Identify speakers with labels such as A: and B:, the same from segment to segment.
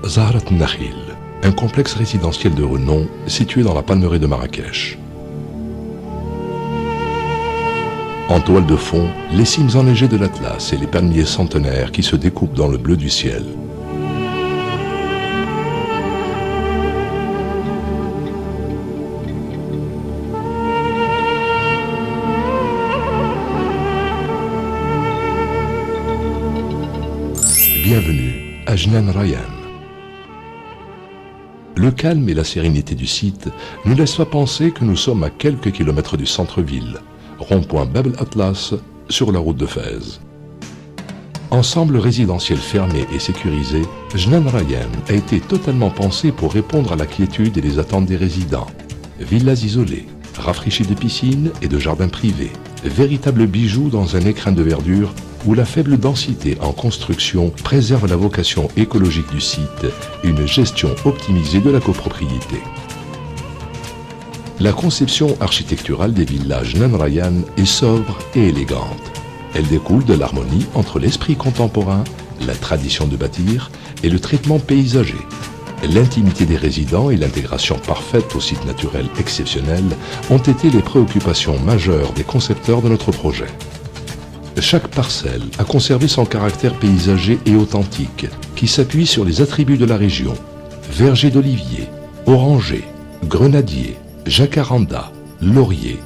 A: Zahrat Nakhil, un complexe résidentiel de renom situé dans la palmeraie de Marrakech. En toile de fond, les cimes enneigées de l'Atlas et les palmiers centenaires qui se découpent dans le bleu du ciel. Bienvenue à Jnan Rayan. Le calme et la sérénité du site nous laissent pas penser que nous sommes à quelques kilomètres du centre-ville, rond-point Bab el-Atlas, sur la route de Fès. Ensemble résidentiel fermé et sécurisé, Jnan Rayan a été totalement pensé pour répondre à la quiétude et les attentes des résidents. Villas isolées, rafraîchies de piscines et de jardins privés, véritables bijoux dans un écrin de verdure où la faible densité en construction préserve la vocation écologique du site et une gestion optimisée de la copropriété. La conception architecturale des villas Jnan Rayan est sobre et élégante. Elle découle de l'harmonie entre l'esprit contemporain, la tradition de bâtir et le traitement paysager. L'intimité des résidents et l'intégration parfaite au site naturel exceptionnel ont été les préoccupations majeures des concepteurs de notre projet. Chaque parcelle a conservé son caractère paysager et authentique, qui s'appuie sur les attributs de la région. Vergers d'oliviers, orangers, grenadiers, jacaranda, lauriers,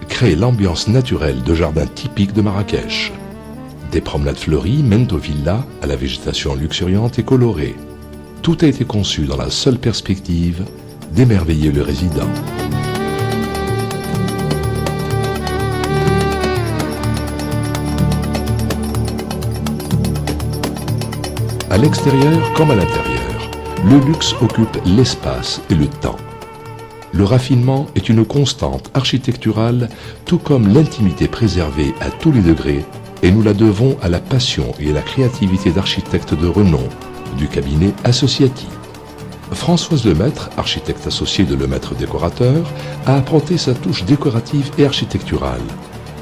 A: créent l'ambiance naturelle de jardins typiques de Marrakech. Des promenades fleuries mènent aux villas à la végétation luxuriante et colorée. Tout a été conçu dans la seule perspective d'émerveiller le résident. À l'extérieur comme à l'intérieur, le luxe occupe l'espace et le temps. Le raffinement est une constante architecturale, tout comme l'intimité préservée à tous les degrés, et nous la devons à la passion et à la créativité d'architectes de renom du cabinet Associati. Françoise Lemaître, architecte associée de Lemaître Décorateur, a apporté sa touche décorative et architecturale.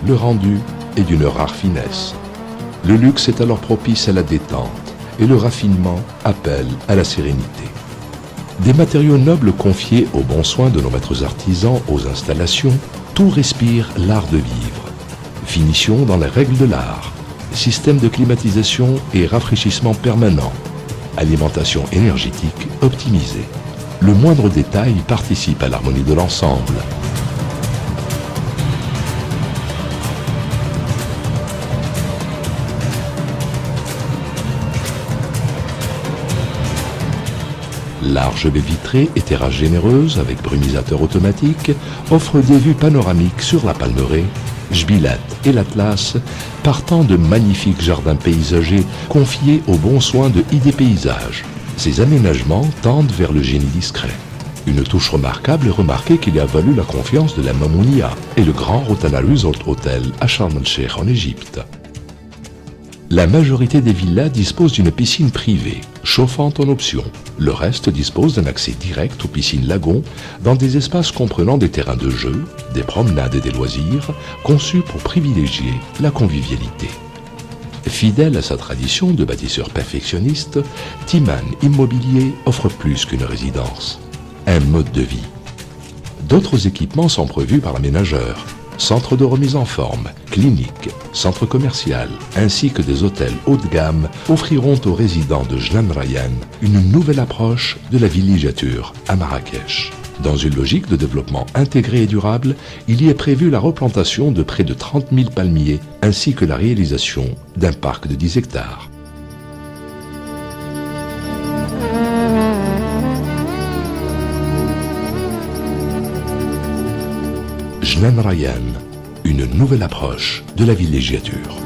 A: Le rendu est d'une rare finesse. Le luxe est alors propice à la détente, et le raffinement appelle à la sérénité. Des matériaux nobles confiés aux bons soins de nos maîtres artisans aux installations, tout respire l'art de vivre. Finition dans les règles de l'art, système de climatisation et rafraîchissement permanent, alimentation énergétique optimisée. Le moindre détail participe à l'harmonie de l'ensemble. Large baie vitrée et terrasse généreuse avec brumisateur automatique offrent des vues panoramiques sur la palmeraie, Jbilat et l'Atlas, partant de magnifiques jardins paysagers confiés aux bons soins de ID Paysages. Ces aménagements tendent vers le génie discret. Une touche remarquable est remarquée qui lui a valu la confiance de la Mamounia et le grand Rotana Resort Hotel à Sharm el-Sheikh en Égypte. La majorité des villas disposent d'une piscine privée, chauffante en option. Le reste dispose d'un accès direct aux piscines lagons dans des espaces comprenant des terrains de jeu, des promenades et des loisirs, conçus pour privilégier la convivialité. Fidèle à sa tradition de bâtisseur perfectionniste, Timan Immobilier offre plus qu'une résidence, un mode de vie. D'autres équipements sont prévus par l'aménageur. Centre de remise en forme, clinique, centre commercial, ainsi que des hôtels haut de gamme offriront aux résidents de Jnan Rayan une nouvelle approche de la villégiature à Marrakech. Dans une logique de développement intégré et durable, il y est prévu la replantation de près de 30 000 palmiers ainsi que la réalisation d'un parc de 10 hectares. Jnan Rayan, une nouvelle approche de la villégiature.